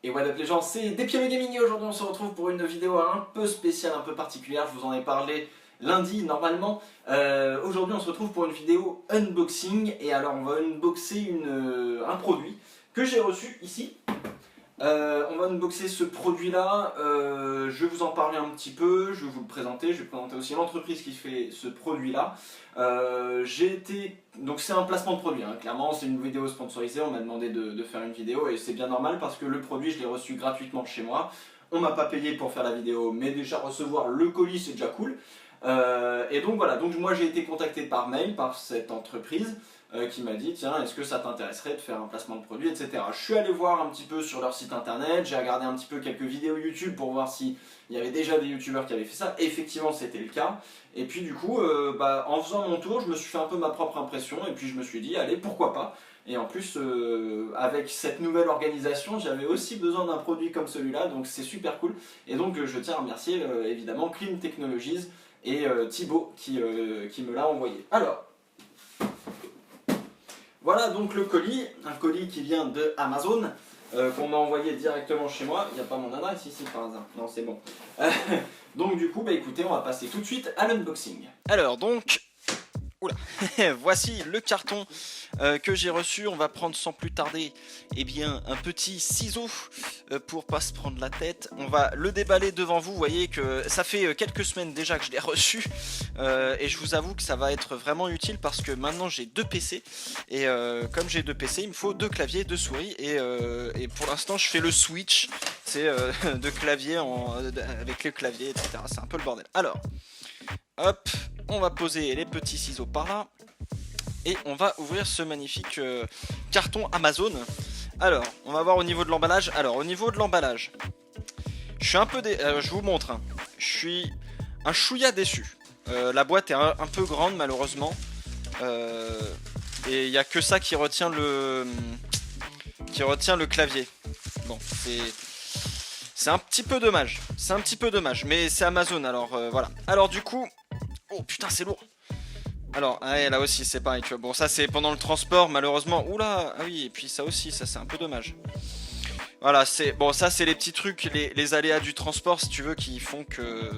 Et what up les gens, c'est Despiano Gaming et aujourd'hui on se retrouve pour une vidéo un peu spéciale, un peu particulière. Je vous en ai parlé lundi normalement. Aujourd'hui on se retrouve pour une vidéo unboxing. Et alors on va unboxer un produit que j'ai reçu ici. On va unboxer ce produit là, je vais vous en parler un petit peu, je vais vous le présenter, je vais présenter aussi l'entreprise qui fait ce produit là. Donc c'est un placement de produit, hein. Clairement c'est une vidéo sponsorisée, on m'a demandé de faire une vidéo et c'est bien normal parce que le produit je l'ai reçu gratuitement chez moi. On m'a pas payé pour faire la vidéo mais déjà recevoir le colis c'est déjà cool. Et donc voilà, donc moi j'ai été contacté par mail par cette entreprise qui m'a dit tiens est-ce que ça t'intéresserait de faire un placement de produit etc. Je suis allé voir un petit peu sur leur site internet, j'ai regardé un petit peu quelques vidéos YouTube pour voir s'il y avait déjà des youtubeurs qui avaient fait ça, et effectivement c'était le cas. Et puis du coup en faisant mon tour je me suis fait un peu ma propre impression et puis je me suis dit allez pourquoi pas. Et en plus avec cette nouvelle organisation j'avais aussi besoin d'un produit comme celui-là, donc c'est super cool. Et donc je tiens à remercier évidemment Clean Technologies et Thibaut qui me l'a envoyé. Alors voilà donc le colis, un colis qui vient de Amazon, qu'on m'a envoyé directement chez moi. Il n'y a pas mon adresse ici par hasard, non c'est bon. Donc du coup bah écoutez, on va passer tout de suite à l'unboxing. Alors donc, oula, voici le carton que j'ai reçu. On va prendre sans plus tarder un petit ciseau pour pas se prendre la tête. On va le déballer devant vous. Vous voyez que ça fait quelques semaines déjà que je l'ai reçu et je vous avoue que ça va être vraiment utile parce que maintenant j'ai deux PC et comme j'ai deux PC il me faut deux claviers, deux souris et pour l'instant je fais le switch, c'est de clavier avec les claviers etc. C'est un peu le bordel. Alors hop, on va poser les petits ciseaux par là et on va ouvrir ce magnifique carton Amazon. Alors, on va voir au niveau de l'emballage. Alors, au niveau de l'emballage, je suis un peu je vous montre, hein. Je suis un chouïa déçu. La boîte est un peu grande malheureusement. Et il n'y a que ça qui retient le clavier. Bon, c'est un petit peu dommage. C'est un petit peu dommage, mais c'est Amazon alors voilà. Alors du coup, oh putain c'est lourd. Alors ouais, là aussi c'est pareil tu vois. Bon ça c'est pendant le transport malheureusement. Oula, ah oui et puis ça aussi ça c'est un peu dommage. Voilà c'est bon, ça c'est les petits trucs, les aléas du transport si tu veux qui font que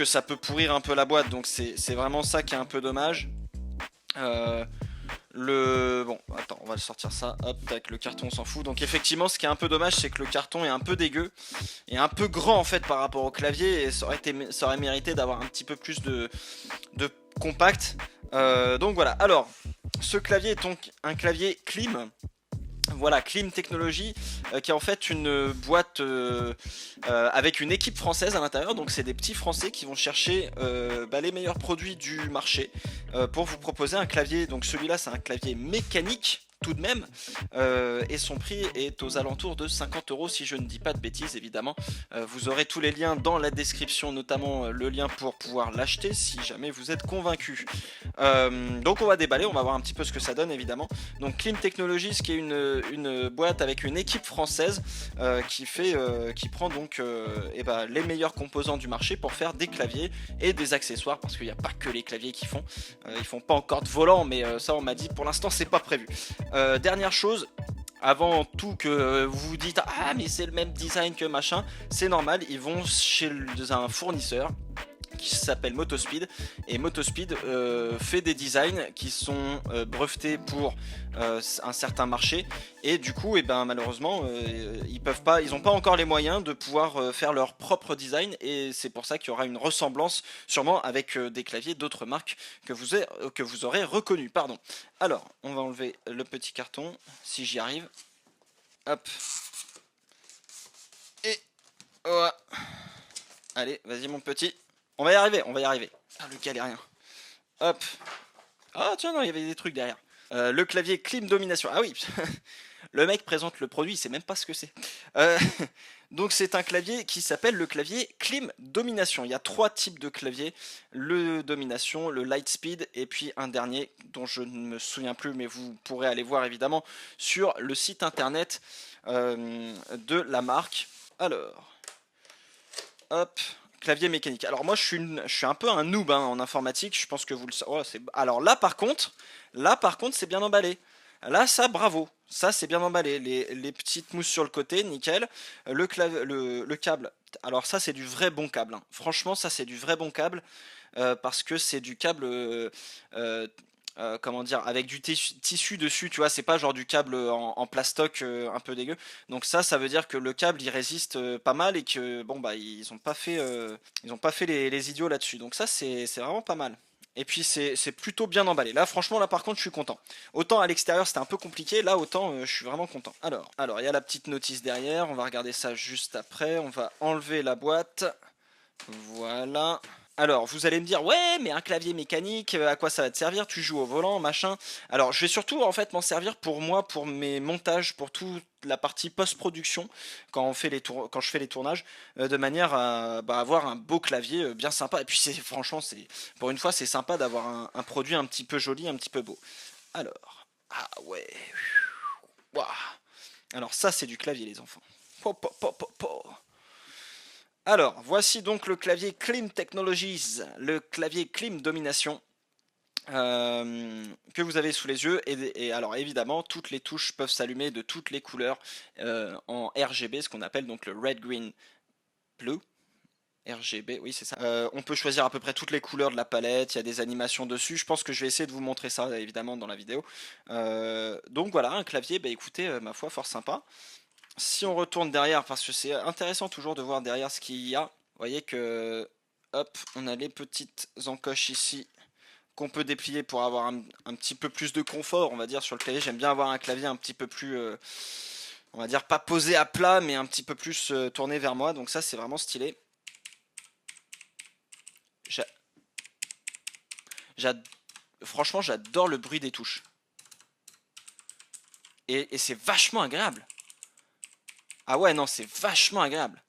ça peut pourrir un peu la boîte. Donc c'est vraiment ça qui est un peu dommage. Bon, attends, on va le sortir ça, hop, avec le carton on s'en fout. Donc effectivement ce qui est un peu dommage c'est que le carton est un peu dégueu et un peu grand en fait par rapport au clavier. Et ça aurait mérité d'avoir un petit peu plus de compact. Donc voilà, alors ce clavier est donc un clavier Klim. Voilà, Klim Technology, qui est en fait une boîte avec une équipe française à l'intérieur. Donc c'est des petits français qui vont chercher les meilleurs produits du marché pour vous proposer un clavier. Donc celui-là c'est un clavier mécanique tout de même, et son prix est aux alentours de 50 € si je ne dis pas de bêtises évidemment. Vous aurez tous les liens dans la description, notamment le lien pour pouvoir l'acheter si jamais vous êtes convaincu. Donc on va déballer, on va voir un petit peu ce que ça donne évidemment. Donc Klim Technologies qui est une boîte avec une équipe française qui prend donc les meilleurs composants du marché pour faire des claviers et des accessoires, parce qu'il n'y a pas que les claviers qu'ils font. Ils font pas encore de volant, mais ça on m'a dit pour l'instant c'est pas prévu. Dernière chose, avant tout que vous vous dites ah mais c'est le même design que machin, c'est normal, ils vont chez un fournisseur qui s'appelle Motospeed, et Motospeed fait des designs qui sont brevetés pour un certain marché, et du coup malheureusement ils n'ont pas encore les moyens de pouvoir faire leur propre design, et c'est pour ça qu'il y aura une ressemblance sûrement avec des claviers d'autres marques que vous aurez reconnus. Pardon. Alors on va enlever le petit carton si j'y arrive. Hop. Et voilà. Allez, vas-y mon petit. On va y arriver, on va y arriver. Ah, le galérien. Hop. Ah, tiens, non, il y avait des trucs derrière. Le clavier Klim Domination. Ah oui, le mec présente le produit, il sait même pas ce que c'est. Donc, c'est un clavier qui s'appelle le clavier Klim Domination. Il y a 3 types de claviers. Le Domination, le Lightspeed, et puis un dernier dont je ne me souviens plus, mais vous pourrez aller voir évidemment sur le site internet de la marque. Alors, hop. Clavier mécanique. Alors moi je suis un peu un noob en informatique, je pense que vous le savez. Oh, alors là par contre c'est bien emballé. Là ça bravo, Ça c'est bien emballé, les petites mousses sur le côté, nickel. Le câble, alors ça c'est du vrai bon câble, hein. Franchement ça c'est du vrai bon câble, parce que c'est du câble, comment dire, avec du tissu dessus, tu vois, c'est pas genre du câble en plastoc un peu dégueu. Donc ça veut dire que le câble il résiste pas mal et que bon bah ils ont pas fait, les idiots là-dessus. Donc ça c'est vraiment pas mal. Et puis c'est plutôt bien emballé. Là franchement là par contre je suis content. Autant à l'extérieur c'était un peu compliqué, là autant je suis vraiment content. Alors il y a la petite notice derrière, on va regarder ça juste après. On va enlever la boîte. Voilà. Alors, vous allez me dire, ouais, mais un clavier mécanique, à quoi ça va te servir? Tu joues au volant, machin. Alors, je vais surtout en fait m'en servir pour moi, pour mes montages, pour toute la partie post-production, quand je fais les tournages, de manière à avoir un beau clavier bien sympa. Et puis, franchement, pour une fois, c'est sympa d'avoir un produit un petit peu joli, un petit peu beau. Alors, ah ouais. Waouh. Alors, ça, c'est du clavier, les enfants. Po, po, po, po, po. Alors, voici donc le clavier Klim Technologies, le clavier Klim Domination, que vous avez sous les yeux. Et alors évidemment, toutes les touches peuvent s'allumer de toutes les couleurs en RGB, ce qu'on appelle donc le Red, Green, Blue. RGB, oui c'est ça. On peut choisir à peu près toutes les couleurs de la palette, il y a des animations dessus. Je pense que je vais essayer de vous montrer ça évidemment dans la vidéo. Donc voilà, un clavier, bah écoutez, ma foi, fort sympa. Si on retourne derrière, parce que c'est intéressant toujours de voir derrière ce qu'il y a, vous voyez que, hop, on a les petites encoches ici qu'on peut déplier pour avoir un petit peu plus de confort, on va dire, sur le clavier. J'aime bien avoir un clavier un petit peu plus, on va dire, pas posé à plat, mais un petit peu plus tourné vers moi, donc ça c'est vraiment stylé. Franchement, j'adore le bruit des touches. Et c'est vachement agréable. Ah ouais, non, c'est vachement agréable.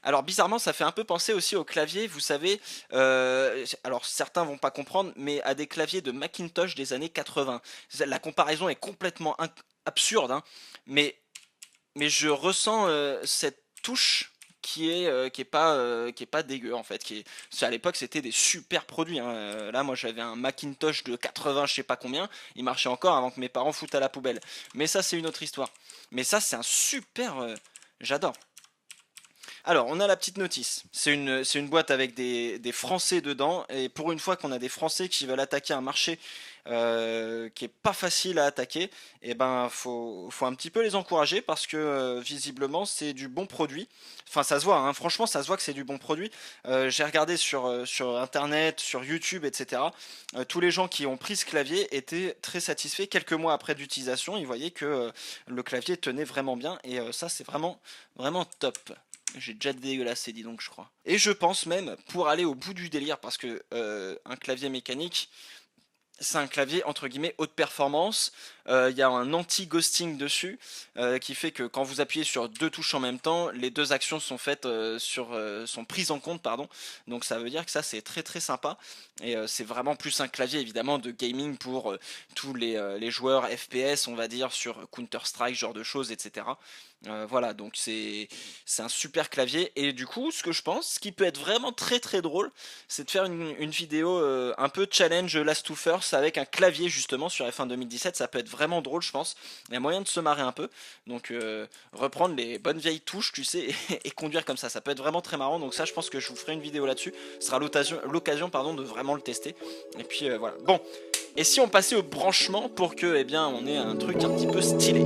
Alors bizarrement ça fait un peu penser aussi au clavier, vous savez, alors certains vont pas comprendre, mais à des claviers de Macintosh des années 80. La comparaison est complètement absurde, hein, mais je ressens cette touche qui est pas dégueu en fait. À l'époque c'était des super produits, hein. Là moi j'avais un Macintosh de 80 je sais pas combien, il marchait encore avant que mes parents foutent à la poubelle. Mais ça c'est une autre histoire. Mais ça c'est un super... j'adore. Alors, on a la petite notice. C'est une boîte avec des Français dedans. Et pour une fois qu'on a des Français qui veulent attaquer un marché qui est pas facile à attaquer, et ben faut un petit peu les encourager parce que visiblement c'est du bon produit. Enfin, ça se voit, hein. Franchement, ça se voit que c'est du bon produit. J'ai regardé sur internet, sur YouTube, etc. Tous les gens qui ont pris ce clavier étaient très satisfaits. Quelques mois après d'utilisation, ils voyaient que le clavier tenait vraiment bien. Et ça, c'est vraiment, vraiment top. J'ai déjà dégueulassé, dis donc, je crois. Et je pense même, pour aller au bout du délire, parce que un clavier mécanique, c'est un clavier entre guillemets haute performance. Il y a un anti-ghosting dessus qui fait que quand vous appuyez sur deux touches en même temps, les deux actions sont faites sont prises en compte, pardon. Donc ça veut dire que ça c'est très très sympa. Et c'est vraiment plus un clavier évidemment de gaming pour tous les joueurs FPS, on va dire, sur Counter-Strike, genre de choses, etc. Voilà, donc c'est un super clavier. Et du coup, ce que je pense, ce qui peut être vraiment très très drôle, c'est de faire une vidéo un peu challenge Last to First avec un clavier justement sur F1 2017. Ça peut être vraiment drôle, je pense. Il y a moyen de se marrer un peu. Donc reprendre les bonnes vieilles touches, tu sais, et conduire comme ça peut être vraiment très marrant. Donc ça, je pense que je vous ferai une vidéo là-dessus. Ce sera l'occasion pardon, de vraiment le tester. Et puis voilà. Bon, et si on passait au branchement pour que, eh bien, on ait un truc un petit peu stylé.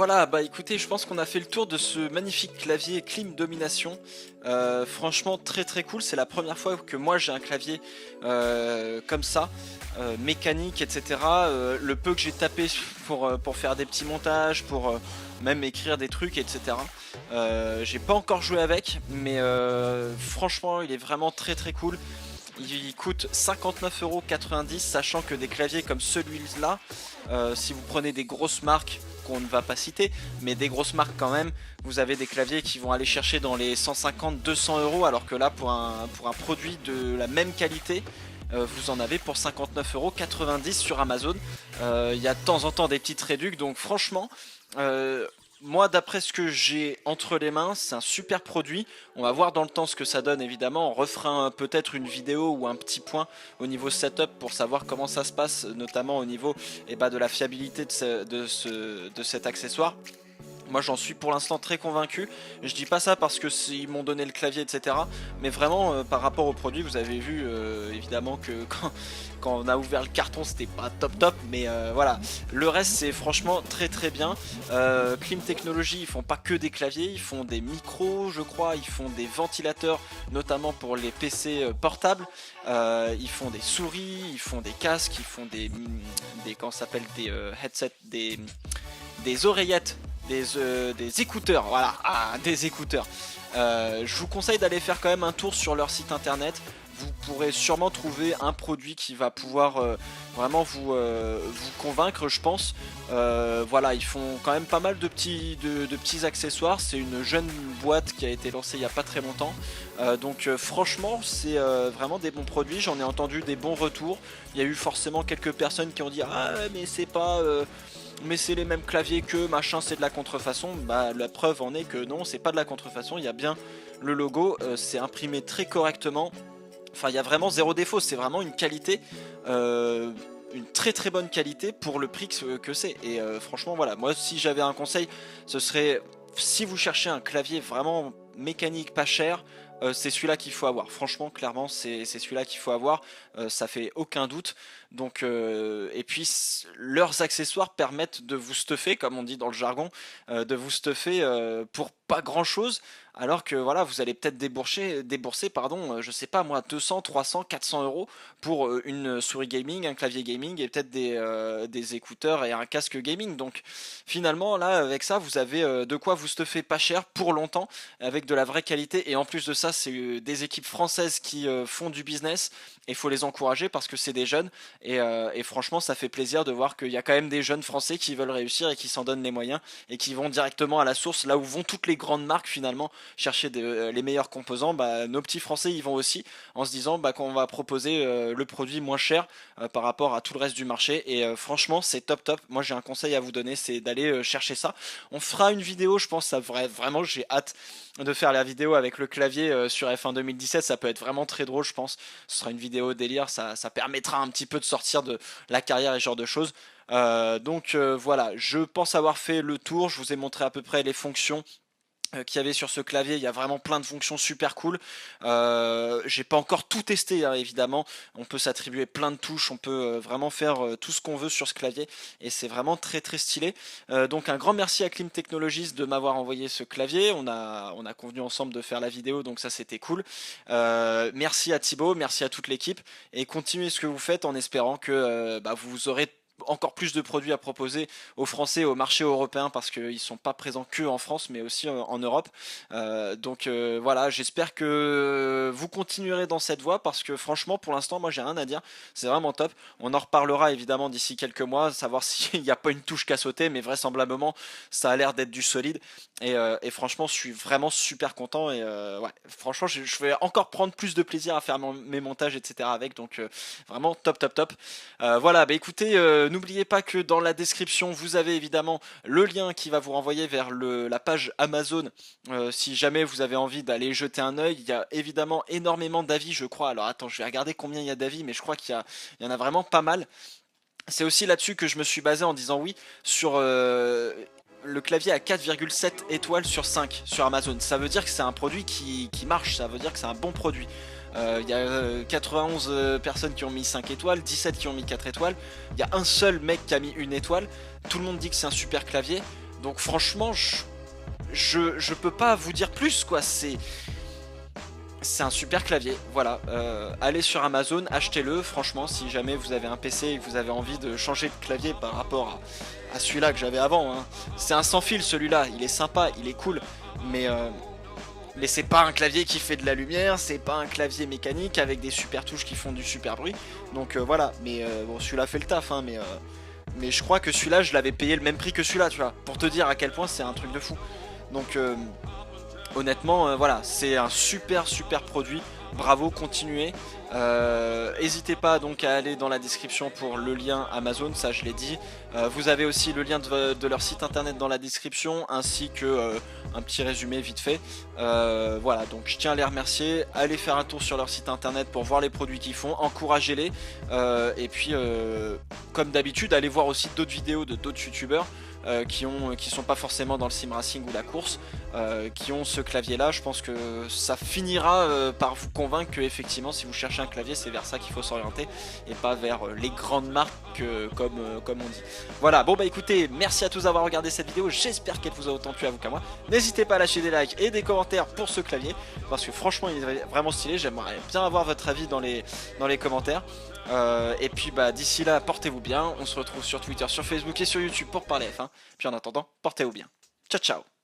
voilà, bah écoutez, je pense qu'on a fait le tour de ce magnifique clavier Klim Domination. Franchement très très cool, c'est la première fois que moi j'ai un clavier comme ça, mécanique, etc. Le peu que j'ai tapé pour faire des petits montages, pour même écrire des trucs, etc. J'ai pas encore joué avec, mais franchement il est vraiment très très cool. Il coûte 59,90 €, sachant que des claviers comme celui-là, si vous prenez des grosses marques qu'on ne va pas citer, mais des grosses marques quand même, vous avez des claviers qui vont aller chercher dans les 150-200 €, alors que là pour un produit de la même qualité, vous en avez pour 59,90 € sur Amazon. Il y a de temps en temps des petites réductions, donc franchement, moi d'après ce que j'ai entre les mains, c'est un super produit. On va voir dans le temps ce que ça donne évidemment. On refera peut-être une vidéo ou un petit point au niveau setup pour savoir comment ça se passe, notamment au niveau de la fiabilité de cet accessoire. Moi j'en suis pour l'instant très convaincu. Je dis pas ça parce que ils m'ont donné le clavier, etc. Mais vraiment par rapport au produit, vous avez vu évidemment que quand on a ouvert le carton c'était pas top, mais voilà. Le reste c'est franchement très très bien. Klim Technology, ils font pas que des claviers, ils font des micros je crois, ils font des ventilateurs notamment pour les PC portables. Ils font des souris, ils font des casques, ils font des comment ça s'appelle, des headsets, des oreillettes. Des écouteurs, voilà, des écouteurs. Je vous conseille d'aller faire quand même un tour sur leur site internet. Vous pourrez sûrement trouver un produit qui va pouvoir vraiment vous convaincre, je pense. Voilà, ils font quand même pas mal de petits accessoires. C'est une jeune boîte qui a été lancée il n'y a pas très longtemps. Donc franchement, c'est vraiment des bons produits. J'en ai entendu des bons retours. Il y a eu forcément quelques personnes qui ont dit « Ah mais c'est pas... mais c'est les mêmes claviers que machin, c'est de la contrefaçon ». Bah la preuve en est que non, c'est pas de la contrefaçon. Il y a bien le logo, c'est imprimé très correctement. Enfin, il y a vraiment zéro défaut, c'est vraiment une qualité, une très très bonne qualité pour le prix que c'est. Et franchement, voilà, moi si j'avais un conseil, ce serait, si vous cherchez un clavier vraiment mécanique pas cher, c'est celui-là qu'il faut avoir. Franchement, clairement, c'est celui-là qu'il faut avoir, ça fait aucun doute. Donc, et puis leurs accessoires permettent de vous stuffer, comme on dit dans le jargon, de vous stuffer pour pas grand-chose. Alors que voilà, vous allez peut-être débourser, pardon, je sais pas moi, 200, 300, 400 € pour une souris gaming, un clavier gaming et peut-être des écouteurs et un casque gaming. Donc finalement là, avec ça, vous avez de quoi vous stuffer pas cher pour longtemps, avec de la vraie qualité. Et en plus de ça, c'est des équipes françaises qui font du business. Et il faut les encourager parce que c'est des jeunes. Et franchement, ça fait plaisir de voir qu'il y a quand même des jeunes français qui veulent réussir et qui s'en donnent les moyens et qui vont directement à la source, là où vont toutes les grandes marques finalement chercher les meilleurs composants. Bah, nos petits français y vont aussi en se disant qu'on va proposer le produit moins cher par rapport à tout le reste du marché. Et franchement, c'est top. Moi, j'ai un conseil à vous donner, c'est d'aller chercher ça. On fera une vidéo, je pense, ça vraiment, j'ai hâte de faire la vidéo avec le clavier sur F1 2017. Ça peut être vraiment très drôle, je pense. Ce sera une vidéo délire, ça permettra un petit peu de sortir de la carrière et ce genre de choses. Donc voilà, je pense avoir fait le tour. Je vous ai montré à peu près les fonctions qu'il y avait sur ce clavier. Il y a vraiment plein de fonctions super cool. J'ai pas encore tout testé, hein, évidemment. On peut s'attribuer plein de touches, on peut vraiment faire tout ce qu'on veut sur ce clavier et c'est vraiment très très stylé. Donc un grand merci à Klim Technologies de m'avoir envoyé ce clavier. On a convenu ensemble de faire la vidéo, donc ça c'était cool. Merci à Thibaut, merci à toute l'équipe et continuez ce que vous faites en espérant que vous aurez encore plus de produits à proposer aux Français, au marché européen, parce qu'ils sont pas présents que en France mais aussi en Europe. Donc voilà, j'espère que vous continuerez dans cette voie parce que franchement pour l'instant moi j'ai rien à dire, c'est vraiment top. On en reparlera évidemment d'ici quelques mois, savoir s'il n'y a pas une touche qu'à sauter, mais vraisemblablement ça a l'air d'être du solide et franchement je suis vraiment super content et ouais, franchement je vais encore prendre plus de plaisir à faire mes montages, etc. avec, donc vraiment top. Voilà, bah écoutez, n'oubliez pas que dans la description vous avez évidemment le lien qui va vous renvoyer vers la page Amazon si jamais vous avez envie d'aller jeter un œil. Il y a évidemment énormément d'avis, je crois. Alors attends, je vais regarder combien il y a d'avis, mais je crois qu'il y en a vraiment pas mal. C'est aussi là-dessus que je me suis basé en disant oui sur le clavier à 4,7 étoiles sur 5 sur Amazon. Ça veut dire que c'est un produit qui marche, ça veut dire que c'est un bon produit. Il y a 91 personnes qui ont mis 5 étoiles, 17 qui ont mis 4 étoiles. Il y a un seul mec qui a mis 1 étoile. Tout le monde dit que c'est un super clavier. Donc franchement, je peux pas vous dire plus, quoi. C'est un super clavier, voilà. Allez sur Amazon, achetez-le. Franchement, si jamais vous avez un PC et que vous avez envie de changer de clavier par rapport à celui-là que j'avais avant, hein. C'est un sans fil celui-là, il est sympa, il est cool, mais c'est pas un clavier qui fait de la lumière, c'est pas un clavier mécanique avec des super touches qui font du super bruit. Donc voilà, mais bon, celui-là fait le taf, hein, mais je crois que celui-là, je l'avais payé le même prix que celui-là, tu vois, pour te dire à quel point c'est un truc de fou. Donc honnêtement, voilà, c'est un super produit. Bravo, continuez. N'hésitez pas donc à aller dans la description pour le lien Amazon, ça je l'ai dit. Vous avez aussi le lien de leur site internet dans la description, ainsi que un petit résumé vite fait. Voilà, donc je tiens à les remercier. Allez faire un tour sur leur site internet pour voir les produits qu'ils font, encouragez-les. Et puis, comme d'habitude, allez voir aussi d'autres vidéos de d'autres youtubeurs qui sont pas forcément dans le sim racing ou la course, qui ont ce clavier là. Je pense que ça finira par vous convaincre que effectivement, si vous cherchez un clavier, c'est vers ça qu'il faut s'orienter et pas vers les grandes marques comme on dit. Voilà, bon bah écoutez, merci à tous d'avoir regardé cette vidéo, j'espère qu'elle vous a autant plu à vous qu'à moi. N'hésitez pas à lâcher des likes et des commentaires pour ce clavier, parce que franchement il est vraiment stylé. J'aimerais bien avoir votre avis dans les commentaires. Et puis bah d'ici là, portez-vous bien. On se retrouve sur Twitter, sur Facebook et sur YouTube pour parler F1. Puis en attendant, portez-vous bien. Ciao ciao.